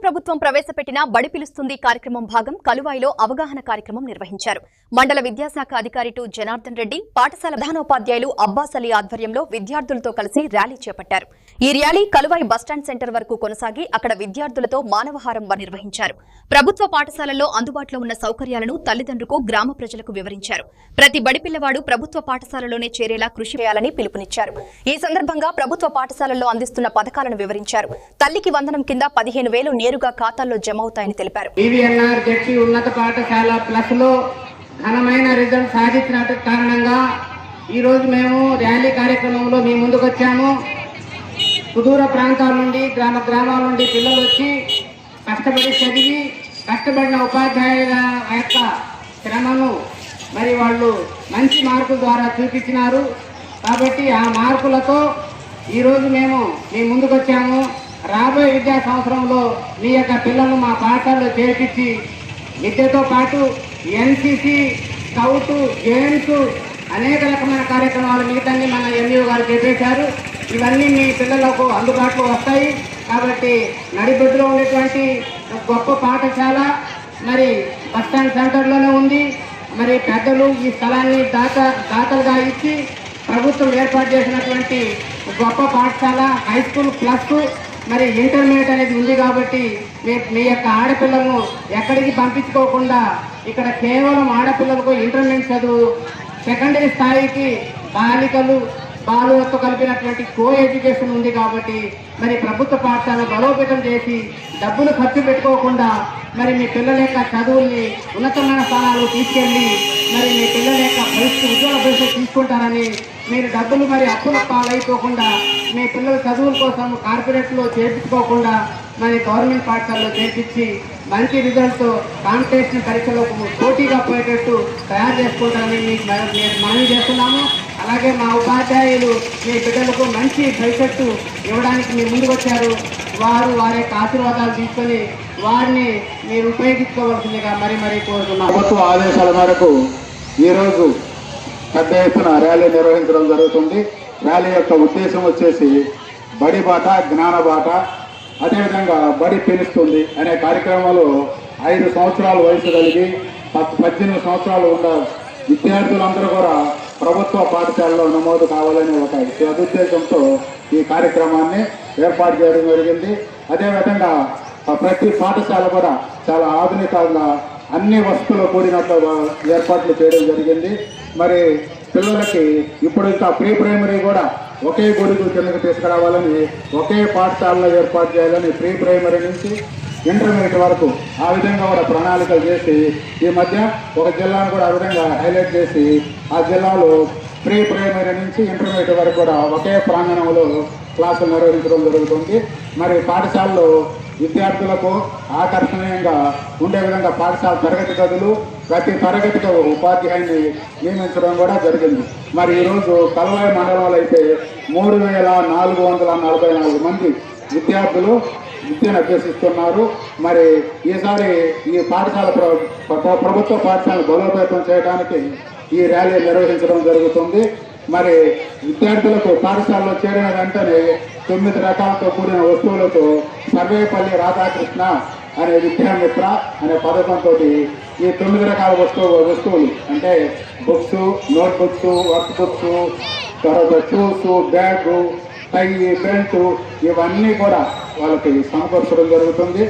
ప్రభుత్వం ప్రవేశపెట్టిన బడి పిలుస్తుంది కార్యక్రమం భాగం కలువాయిలో అవగాహన కార్యక్రమం నిర్వహించారు. మండల విద్యాశాఖ అధికారి టు జనార్దన్ రెడ్డి, పాఠశాల ప్రధానోపాధ్యాయులు అబ్బాస్ అలీ ఆధ్వర్యంలో విద్యార్థులతో కలిసి ర్యాలీ చేపట్టారు. ఈ ర్యాలీ కలువాయి బస్టాండ్ సెంటర్ వరకు కొనసాగి అక్కడ విద్యార్థులతో మానవహారం నిర్వహించారు. ప్రభుత్వ పాఠశాలల్లో అందుబాటులో ఉన్న సౌకర్యాలను తల్లిదండ్రులకు, గ్రామ ప్రజలకు వివరించారు. ప్రతి బడి పిల్లవాడు ప్రభుత్వ పాఠశాలలోనే చేరేలా కృషి చేయాలని పిలుపునిచ్చారు. ఈ సందర్భంగా ప్రభుత్వ పాఠశాలల్లో అందిస్తున్న పథకాలను వివరించారు. తల్లికి వందనం కింద 15,000 నేరుగా ఖాతాల్లో జమ అవుతాయని తెలిపారు. ఉన్నత పాఠశాల ప్లస్ లో ఘనమైన రిజల్ట్ సాధించిన కారణంగా ఈ రోజు మేము ర్యాలీ కార్యక్రమంలో మీ ముందుకు వచ్చాము. సుదూర ప్రాంతాల నుండి గ్రామాల నుండి పిల్లలు వచ్చి కష్టపడి చదివి కష్టపడిన ఉపాధ్యాయుల యొక్క శ్రమను మరి వాళ్ళు మంచి మార్కుల ద్వారా చూపించినారు. కాబట్టి ఆ మార్కులతో ఈరోజు మేము మీ ముందుకు వచ్చాము. రాబోయే విద్యా సంవత్సరంలో మీ యొక్క పిల్లలను మా పాఠశాలలో చేర్పించి విద్యతో పాటు ఎన్సీసీ, స్కౌట్, గేమ్స్ అనేక రకమైన కార్యక్రమాలు మిగతాన్ని మన ఎంఈఓ గారు చేపట్టారు. ఇవన్నీ మీ పిల్లలకు అందుబాటులో వస్తాయి. కాబట్టి నడిబొడ్డులో ఉండేటువంటి గొప్ప పాఠశాల మరి బస్టాండ్ సెంటర్లోనే ఉంది. మరి పెద్దలు ఈ స్థలాన్ని దాతలుగా ఇచ్చి ప్రభుత్వం ఏర్పాటు చేసినటువంటి గొప్ప పాఠశాల, హై స్కూల్ ప్లస్ మరి ఇంటర్మీడియట్ అనేది ఉంది. కాబట్టి మీ యొక్క ఆడపిల్లలను ఎక్కడికి పంపించుకోకుండా ఇక్కడ కేవలం ఆడపిల్లలకు ఇంటర్మీడియట్ చదువు, సెకండరీ స్థాయికి బాలికలు బాలులతో కలిపినటువంటి కో ఎడ్యుకేషన్ ఉంది. కాబట్టి మరి ప్రభుత్వ పాఠశాలను బలోపేతం చేసి డబ్బులు ఖర్చు పెట్టుకోకుండా మరి మీ పిల్లల యొక్క చదువుల్ని ఉన్నతమైన స్థానాలు తీసుకెళ్ళి మరి మీ పిల్లల యొక్క ఉజ్వల భవిష్యత్తు తీసుకుంటారని, మీరు డబ్బులు మరి అప్పుల పాలైపోకుండా మీ పిల్లల చదువుల కోసం కార్పొరేట్లో చేర్పించుకోకుండా మరి గవర్నమెంట్ పాఠశాలలో చేర్పించి మంచి రిజల్ట్తో కాంపిటీషన్ పరీక్షలకు పోటీగా పోయేటట్టు తయారు చేసుకుంటారని మీకు మనవి చేస్తున్నాము. అలాగే మా ఉపాధ్యాయులు మీ బిడ్డలకు మంచి భవిష్యత్తు ఇవ్వడానికి మీరు ముందుకు వచ్చారు. వారి యొక్క ఆశీర్వాదాలు తీసుకొని వారిని మీరు ఉపయోగించుకోవాల్సిందిగా మరీ కోరుతున్నాం. ప్రభుత్వ ఆదేశాల మేరకు ఈరోజు పెద్ద ఎత్తున ర్యాలీ నిర్వహించడం జరుగుతుంది. ర్యాలీ యొక్క ఉద్దేశం వచ్చేసి బడి బాట, జ్ఞాన బాట, అదేవిధంగా బడి పిలుస్తుంది అనే కార్యక్రమంలో 5 సంవత్సరాల వయసు కలిగి 18 సంవత్సరాలు ఉన్న విద్యార్థులందరూ కూడా ప్రభుత్వ పాఠశాలలో నమోదు కావాలనే ఒక సదుద్దేశంతో ఈ కార్యక్రమాన్ని ఏర్పాటు చేయడం జరిగింది. అదేవిధంగా ప్రతి పాఠశాల కూడా చాలా ఆధునికంగా అన్ని వసతులు కూడినట్లు ఏర్పాట్లు చేయడం జరిగింది. మరి పిల్లలకి ఇప్పుడు ఇంకా ప్రీ ప్రైమరీ కూడా ఒకే గొడుగు కిందకి తీసుకురావాలని, ఒకే పాఠశాలలో ఏర్పాటు చేయాలని ప్రీ ప్రైమరీ నుంచి ఇంటర్మీడియట్ వరకు ఆ విధంగా కూడా ప్రణాళికలు చేసి ఈ మధ్య ఒక జిల్లాను కూడా ఆ విధంగా హైలైట్ చేసి ఆ జిల్లాలో ప్రీ ప్రైమరీ నుంచి ఇంటర్మీడియట్ వరకు కూడా ఒకే ప్రాంగణంలో క్లాసులు నిర్వహించడం జరుగుతుంది. మరి పాఠశాలలో విద్యార్థులకు ఆకర్షణీయంగా ఉండే విధంగా పాఠశాల తరగతి గదులు, ప్రతి తరగతికి ఉపాధ్యాయుని నియమించడం కూడా జరిగింది. మరి ఈరోజు కలువాయి మండలంలో అయితే 3,444 మంది విద్యార్థులు విద్యను అభ్యసిస్తున్నారు. మరి ఈసారి ఈ పాఠశాల ప్రభుత్వ పాఠశాలను బలోపేతం చేయడానికి ఈ ర్యాలీ నిర్వహించడం జరుగుతుంది. మరి విద్యార్థులకు పాఠశాలలో చేరిన వెంటనే 9 రకాలతో కూడిన వస్తువులతో సర్వేపల్లి రాధాకృష్ణ అనే విద్యామిత్ర అనే పథకంతో ఈ 9 రకాల వస్తువులు అంటే books, note books, work books, తర్వాత షూస్, బ్యాగు, టై, బెల్ట్ ఇవన్నీ కూడా వాళ్ళకి సమకూర్చడం జరుగుతుంది.